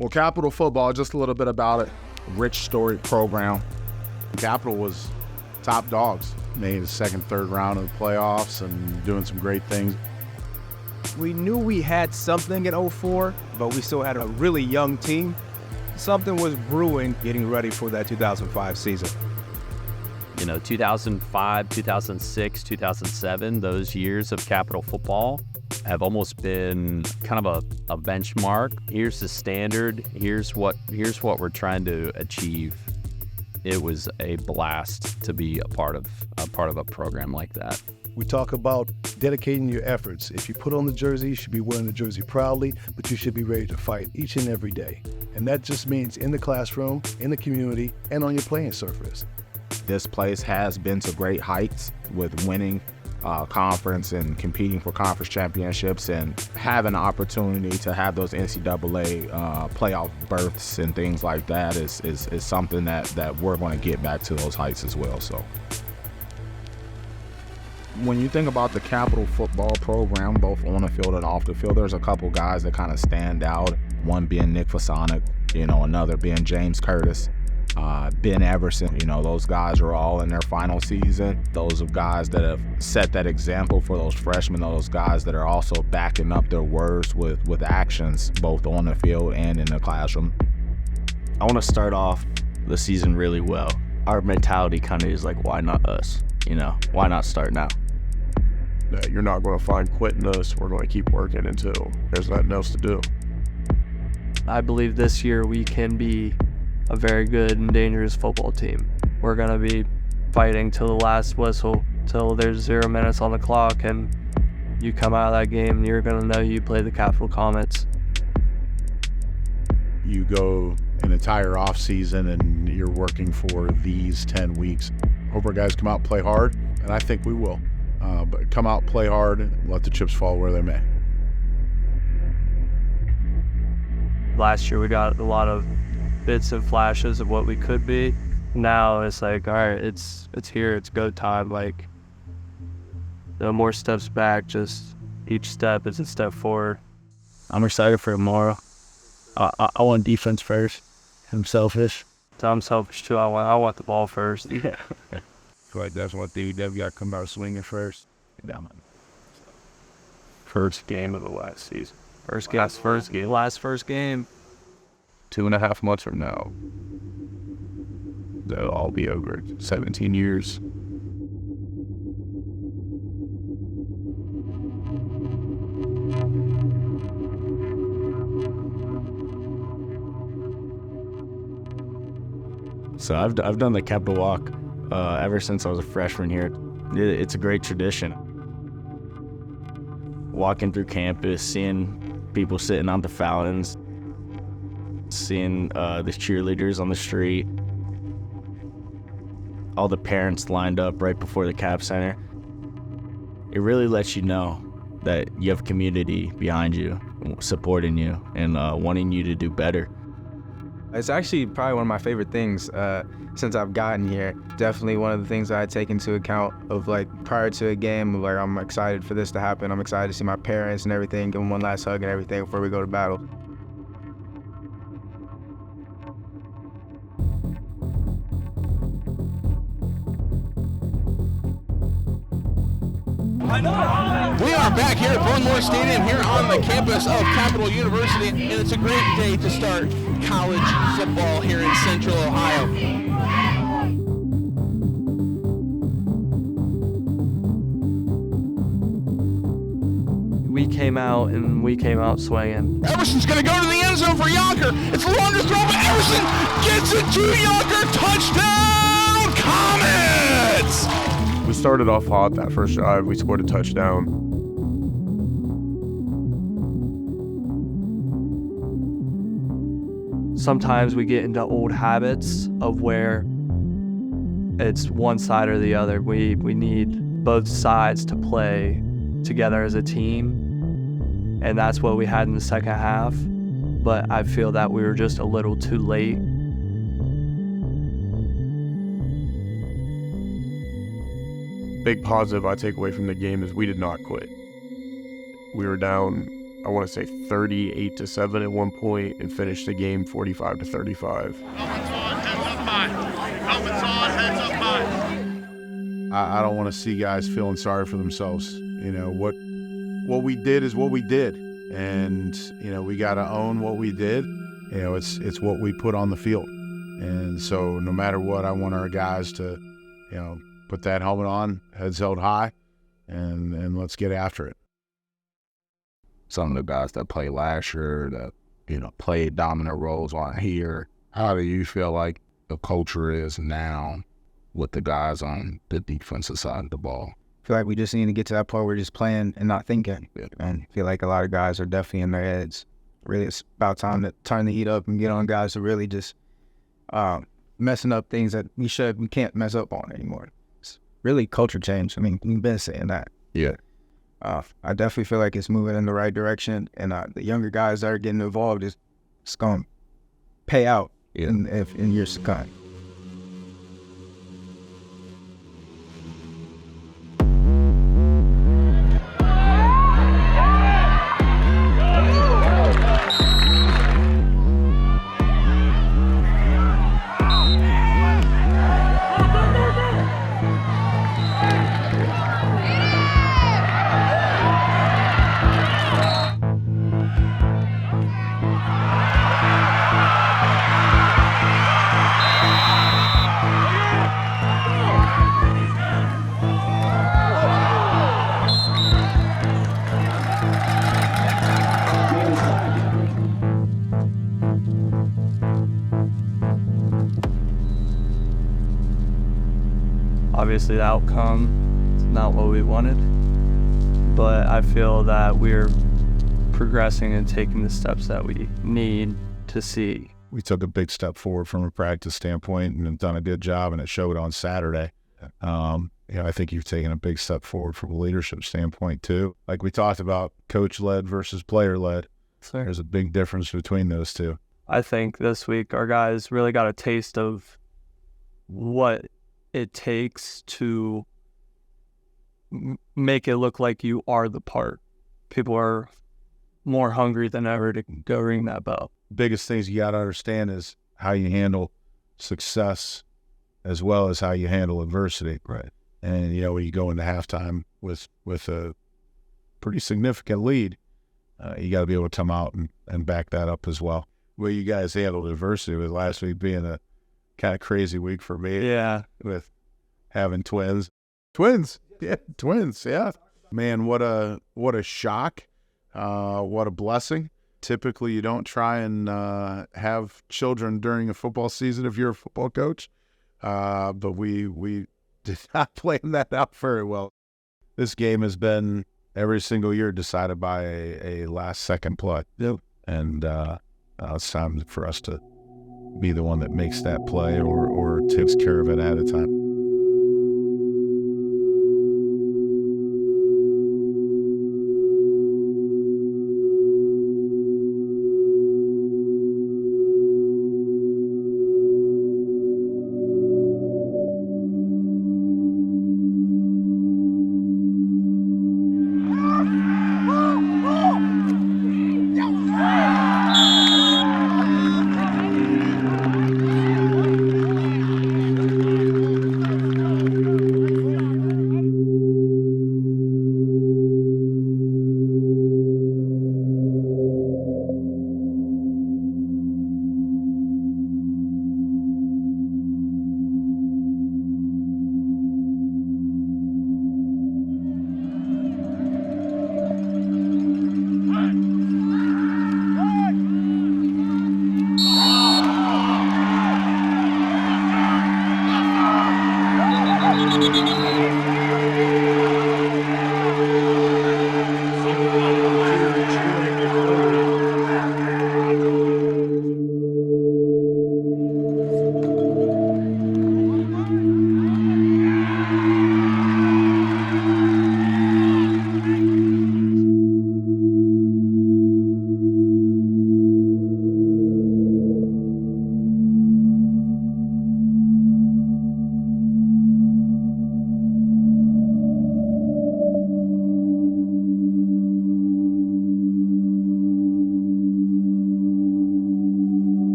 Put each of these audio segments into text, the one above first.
Well, Capital football, just a little bit about it. Rich, storied program. Capital was top dogs. Made the second, third round of the playoffs and doing some great things. We knew we had something in 04, but we still had a really young team. Something was brewing, getting ready for that 2005 season. 2005, 2006, 2007, those years of Capital football have almost been kind of a benchmark. Here's the standard. Here's what we're trying to achieve. It was a blast to be a part of a program like that. We talk about dedicating your efforts. If you put on the jersey, you should be wearing the jersey proudly, but you should be ready to fight each and every day. And that just means in the classroom, in the community, and on your playing surface. This place has been to great heights with winning conference and competing for conference championships and having the opportunity to have those NCAA playoff berths and things like that is something that we're going to get back to those heights as well. So when you think about the Capital football program, both on the field and off the field, there's a couple guys that kind of stand out. One being Nick Fasonic, another being James Curtis. Ben Everson, those guys are all in their final season. Those are guys that have set that example for those freshmen, those guys that are also backing up their words with actions, both on the field and in the classroom. I want to start off the season really well. Our mentality kind of is like, why not us? Why not start now? You're not going to find quitting us. We're going to keep working until there's nothing else to do. I believe this year we can be a very good and dangerous football team. We're going to be fighting till the last whistle, till there's 0 minutes on the clock, and you come out of that game and you're going to know you played the Capital Comets. You go an entire off season and you're working for these 10 weeks. Hope our guys come out and play hard, and I think we will. But come out, play hard, and let the chips fall where they may. Last year we got a lot of bits and flashes of what we could be. Now it's like, all right, it's here, it's go time. Like, no more steps back, just each step is a step forward. I'm excited for tomorrow. I want defense first. I'm selfish. So I'm selfish too. I want the ball first. Yeah. I feel like that's one thing you definitely got to come out swinging first. First game of the last season. First game. 2.5 months from now, they'll all be over. 17 years. So I've done the Capital Walk ever since I was a freshman here. It's a great tradition. Walking through campus, seeing people sitting on the fountains, seeing the cheerleaders on the street, all the parents lined up right before the Cap Center. It really lets you know that you have community behind you, supporting you, and wanting you to do better. It's actually probably one of my favorite things since I've gotten here. Definitely one of the things that I take into account of, like, prior to a game, like, I'm excited for this to happen. I'm excited to see my parents and everything, give them one last hug and everything before we go to battle. We are back here at Brownmore Stadium here on the campus of Capital University, and it's a great day to start college football here in Central Ohio. We came out swinging. Everson's going to go to the end zone for Yonker. It's the longest throw, but Everson gets it to Yonker. Touchdown, Comets! We started off hot that first drive. We scored a touchdown. Sometimes we get into old habits of where it's one side or the other. We need both sides to play together as a team, and that's what we had in the second half. But I feel that we were just a little too late. Big positive I take away from the game is we did not quit. We were down I want to say 38-7 at one point and finished the game 45-35. I don't want to see guys feeling sorry for themselves. You know, what we did is what we did. And, you know, we got to own what we did. You know, it's what we put on the field. And so no matter what, I want our guys to, you know, put that helmet on, heads held high, and let's get after it. Some of the guys that played last year that, you know, played dominant roles on here, how do you feel like the culture is now with the guys on the defensive side of the ball? I feel like we just need to get to that point where we're just playing and not thinking. And I feel like a lot of guys are definitely in their heads. Really, it's about time to turn the heat up and get on guys who really just messing up things that we can't mess up on anymore. It's really culture change. I mean, we've been saying that. Yeah. I definitely feel like it's moving in the right direction, and the younger guys that are getting involved, it's going to pay out in years to come. Obviously, the outcome is not what we wanted, but I feel that we're progressing and taking the steps that we need to see. We took a big step forward from a practice standpoint and have done a good job, and it showed on Saturday. You know, I think you've taken a big step forward from a leadership standpoint too. Like we talked about, coach-led versus player-led. Sure. There's a big difference between those two. I think this week our guys really got a taste of what it takes to make it look like you are the part. People are more hungry than ever to go ring that bell. Biggest things you got to understand is how you handle success as well as how you handle adversity. Right. And, you know, when you go into halftime with a pretty significant lead, you got to be able to come out and back that up as well. Well, you guys handled adversity with last week being a kind of crazy week for me. Yeah. With having twins. Yeah, twins. Yeah. Man, what a shock. What a blessing. Typically, you don't try and have children during a football season if you're a football coach. But we did not plan that out very well. This game has been every single year decided by a last-second play. Yep. And it's time for us to be the one that makes that play or takes care of it at a time.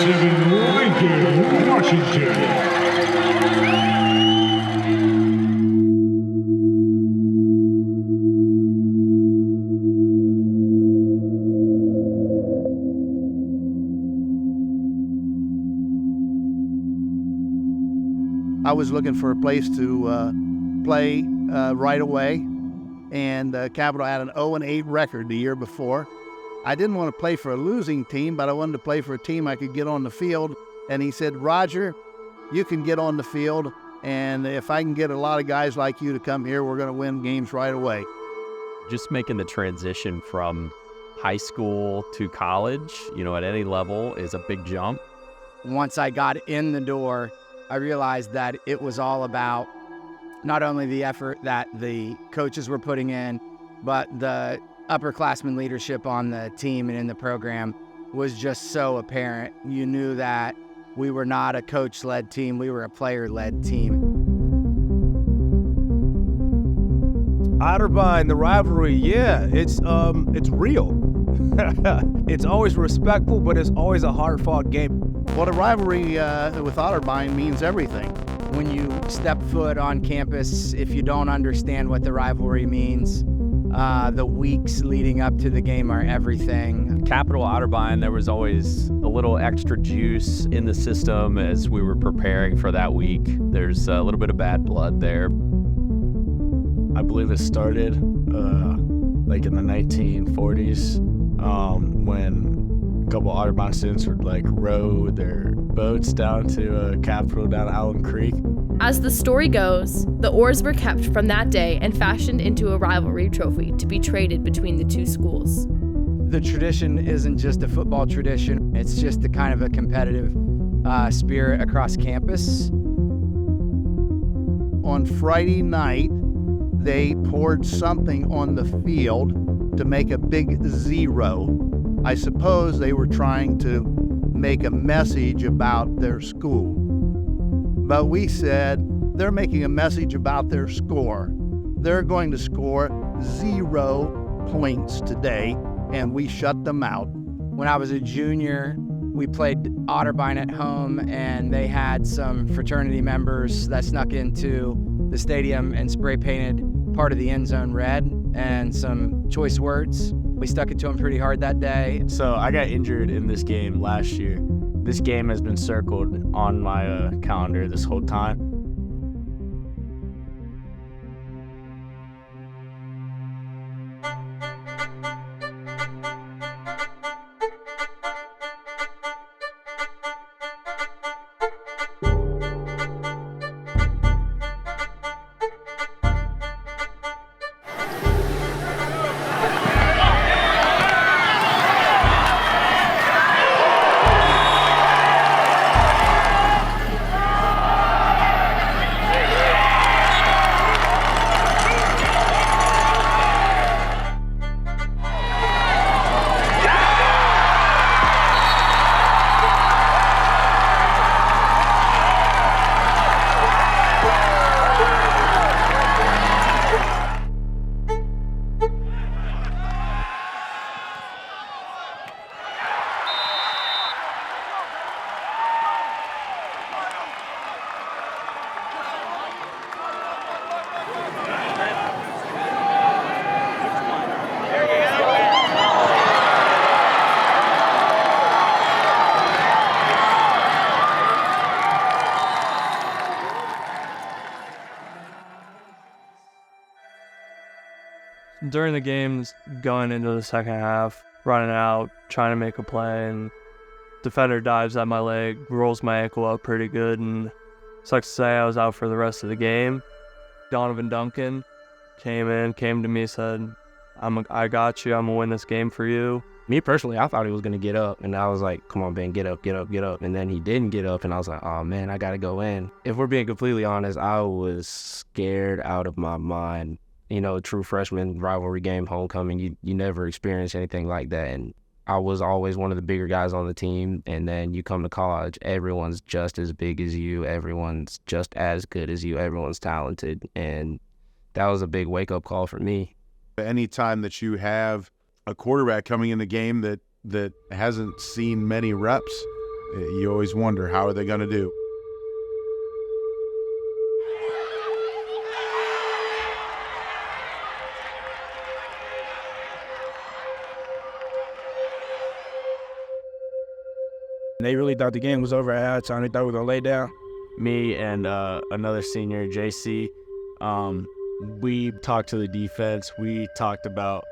7, Lincoln, Washington. I was looking for a place to play right away, and Capital had an 0-8 record the year before. I didn't want to play for a losing team, but I wanted to play for a team I could get on the field. And he said, Roger, you can get on the field, and if I can get a lot of guys like you to come here, we're going to win games right away. Just making the transition from high school to college, at any level is a big jump. Once I got in the door, I realized that it was all about not only the effort that the coaches were putting in, but the upperclassmen leadership on the team and in the program was just so apparent. You knew that we were not a coach-led team, we were a player-led team. Otterbein, the rivalry, yeah, it's real. It's always respectful, but it's always a hard-fought game. Well, the rivalry with Otterbein means everything. When you step foot on campus, if you don't understand what the rivalry means, the weeks leading up to the game are everything. Capital Otterbein, there was always a little extra juice in the system as we were preparing for that week. There's a little bit of bad blood there. I believe it started like in the 1940s when a couple of Otterbein students would row their boats down to Capitol down Allen Creek. As the story goes, the oars were kept from that day and fashioned into a rivalry trophy to be traded between the two schools. The tradition isn't just a football tradition, it's just a kind of a competitive spirit across campus. On Friday night, they poured something on the field to make a big zero. I suppose they were trying to make a message about their school. But we said, they're making a message about their score. They're going to score 0 points today, and we shut them out. When I was a junior, we played Otterbein at home, and they had some fraternity members that snuck into the stadium and spray painted part of the end zone red and some choice words. We stuck it to them pretty hard that day. So I got injured in this game last year. This game has been circled on my calendar this whole time. During the games, going into the second half, running out, trying to make a play, and defender dives at my leg, rolls my ankle up pretty good, and sucks to say I was out for the rest of the game. Donovan Duncan came to me, said, I got you, I'm going to win this game for you. Me personally, I thought he was going to get up, and I was like, come on, Ben, get up. And then he didn't get up, and I was like, oh, man, I got to go in. If we're being completely honest, I was scared out of my mind. You know, true freshman rivalry game, homecoming, you never experience anything like that. And I was always one of the bigger guys on the team. And then you come to college, everyone's just as big as you. Everyone's just as good as you. Everyone's talented. And that was a big wake-up call for me. Anytime that you have a quarterback coming in the game that hasn't seen many reps, You always wonder, how are they going to do? They really thought the game was over at halftime. They thought we were going to lay down. Me and another senior, JC, we talked to the defense. We talked about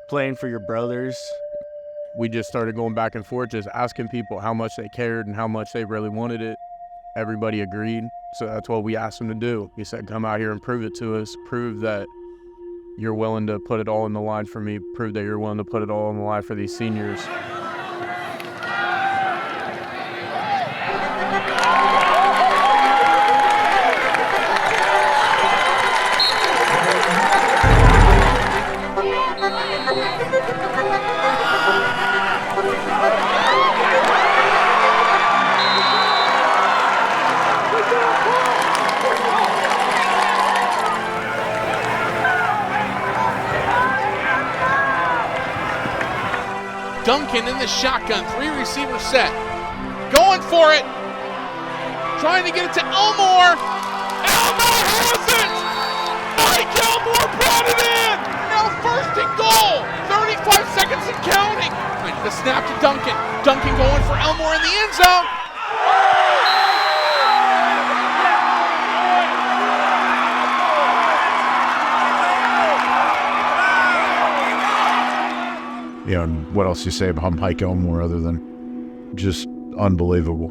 playing for your brothers. We just started going back and forth, just asking people how much they cared and how much they really wanted it. Everybody agreed, so that's what we asked them to do. We said, come out here and prove it to us. Prove that you're willing to put it all in the line for me. Prove that you're willing to put it all in the line for these seniors. Duncan in the shotgun, 3-receiver set. Going for it. Trying to get it to Elmore. Elmore has it! Mike Elmore brought it in! Now 1st and goal. 35 seconds and counting. The snap to Duncan. Duncan going for Elmore in the end zone. You know, and what else you say about Mike Elmore other than just unbelievable?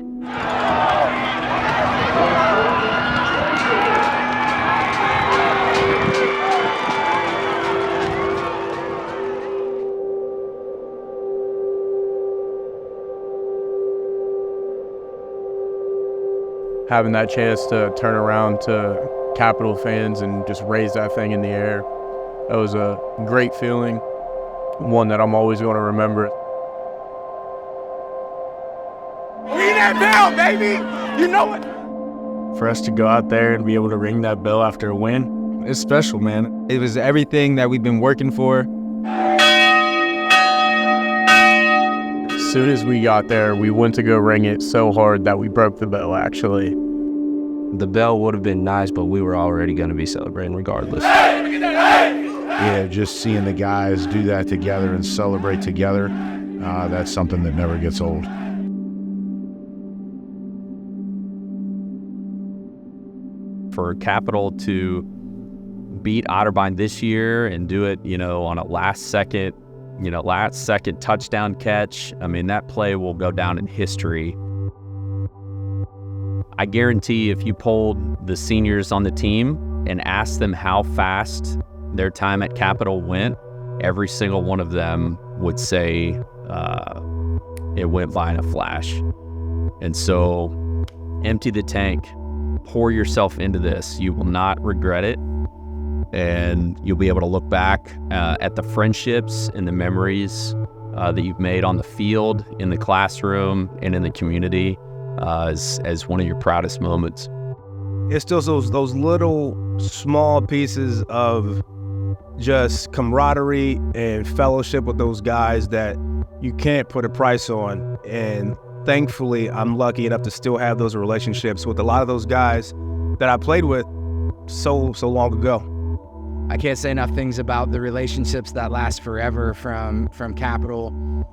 Having that chance to turn around to Capital fans and just raise that thing in the air, that was a great feeling. One that I'm always going to remember. Ring that bell, baby! You know it! For us to go out there and be able to ring that bell after a win, it's special, man. It was everything that we've been working for. As soon as we got there, we went to go ring it so hard that we broke the bell, actually. The bell would have been nice, but we were already going to be celebrating regardless. Yeah, just seeing the guys do that together and celebrate together, that's something that never gets old. For Capital to beat Otterbein this year and do it, on a last second touchdown catch, I mean, that play will go down in history. I guarantee if you polled the seniors on the team and asked them how fast their time at Capital went, every single one of them would say it went by in a flash. And so empty the tank, pour yourself into this. You will not regret it. And you'll be able to look back at the friendships and the memories that you've made on the field, in the classroom, and in the community as one of your proudest moments. It's still those little small pieces of just camaraderie and fellowship with those guys that you can't put a price on. And thankfully, I'm lucky enough to still have those relationships with a lot of those guys that I played with so long ago. I can't say enough things about the relationships that last forever from Capital.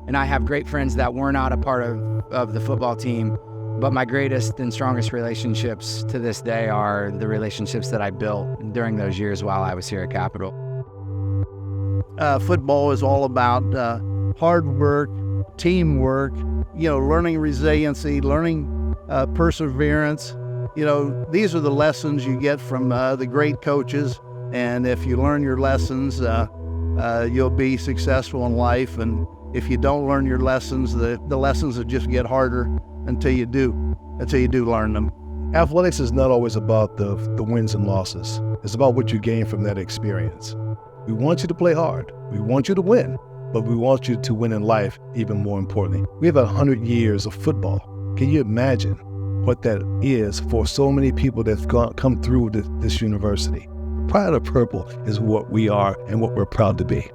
And I have great friends that were not a part of the football team, but my greatest and strongest relationships to this day are the relationships that I built during those years while I was here at Capital. Football is all about hard work, teamwork, learning resiliency, learning perseverance. These are the lessons you get from the great coaches. And if you learn your lessons, you'll be successful in life. And if you don't learn your lessons, the lessons will just get harder until you do learn them. Athletics is not always about the wins and losses. It's about what you gain from that experience. We want you to play hard. We want you to win, but we want you to win in life even more importantly. We have 100 years of football. Can you imagine what that is for so many people that's come through this university? Pride of Purple is what we are and what we're proud to be.